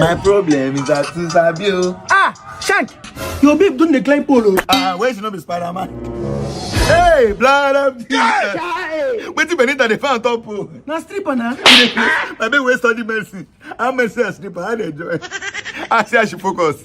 My problem is that to Sabio. Shank, your babe don't decline polo. Where's the number Spider-Man? Hey, blood of Jesus. Wait till Benita they found top. Now stripper now. My babe will study medicine. I'm medicine a stripper. I enjoy. I say I should focus.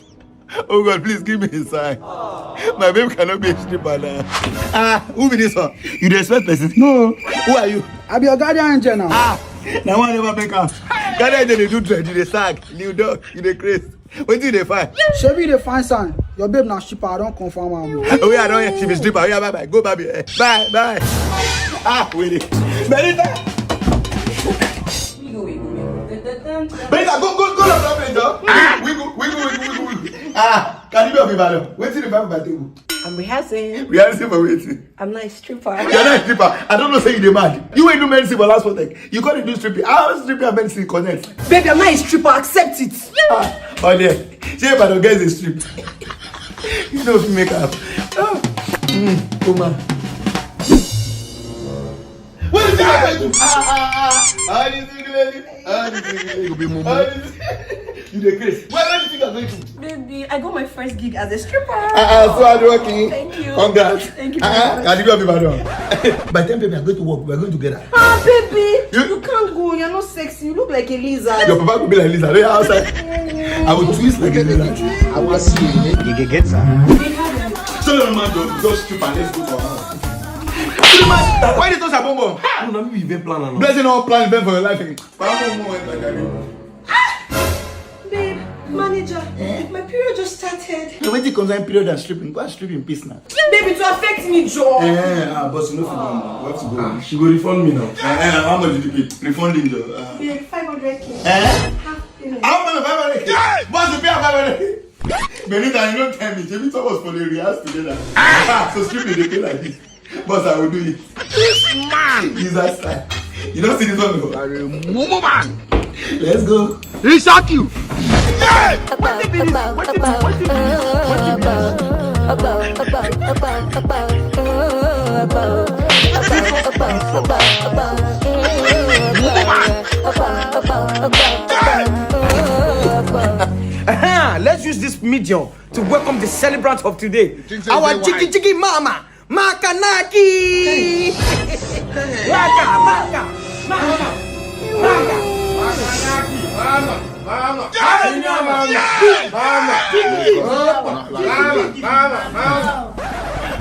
Oh God, please give me a sign. My babe cannot be a stripper now. Who be this one? You the expert person? No. Who are you? I be your guardian angel now. Now one never make up. Guardian angel they do dread, you the sag, new dog, you the craze. What do they find? Shebi the fine sign. Your babe now stripper. I don't confirm am. Oh yeah, I don't hear she be stripper. Oh yeah, bye. Go baby. Bye. Wait it. Benita! Benita, go wiggle. Can you be up about wait till the vibe about you? I'm rehearsing. Rehearsing for waiting. I'm not a stripper. You're not a stripper. I don't know say you the mad. You ain't do medicine for last one thing. You gotta do stripping. How stripping and medicine connect? Baby, I'm not a stripper. Accept it. Oh yeah. See if I don't get the strip. You know if you make up. Oh man. What is you the Chris. Where do you think I'm going to? Baby, I got my first gig as a stripper. So hardworking. Thank you. Congrats. Thank you very much. By 10 people, I'm going to work. We're going together. Baby, you can't go. You're not sexy. You look like a lizard. Your papa could be like Lisa. Don't you outside? I will twist like a lizard. I will see you. You can get some. So the man just strip and let's go for her. Why did you touch a bomb? No, me even plan. Blessing all plan event for your life. Babe, manager, my period just started. The way you concern period and stripping, go and strip in peace now. Baby, to affect me, Joe. But you know, we have to go. She go refund me now. How much did you pay? Refunding the. Babe, 500k. How much? 500k? What's the pay of 500k? Benita, you don't tell me. Jimmy was for the rehearse together. So stripping, they pay like this. But I will do it. This man He's that style. You don't see this one before? Momo man. Let's go. He shock you. Let's use this medium to welcome the celebrant of today. Our jiggy mama. Makanaki! Maka!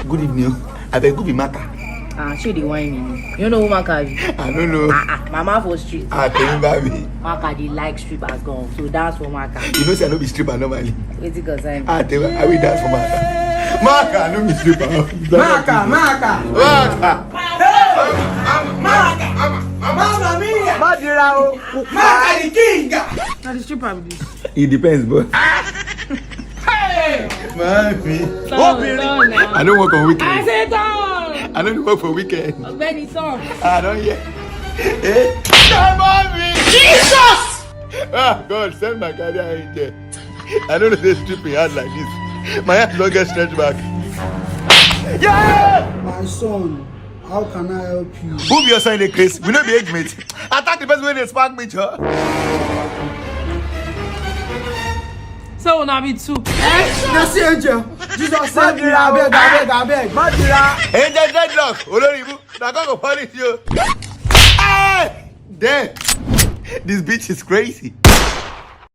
Good evening. I beg you be Maka. She the whining. You know who Maka is? I don't know. Mama for street. Tell me baby. Maka the like strippers gone. So dance for Maka. You know say I no be stripper normally. Wait it cause I'm. Tell me I will dance for Maka. Maka, no be stripper. Maka! Mamma mia! Madirao! Maka the king! Now the stripper with this. It depends, but. Mommy. I I don't work on weekends. said down. I don't work for weekends. Benny song. I don't hear. Mommy! Jesus! God, send my guardian angel. I don't know they stripping hard like this. My hand don't get stretched back. Yeah! My son, how can I help you? Who be your son, Chris? We know be age mate. Attack the best way they spark me, huh? So now be two. Merci, angel. Jesus said, I beg. Madira. Angel deadlock. Oloribu. Now go punish you. Hey! Damn. This bitch is crazy.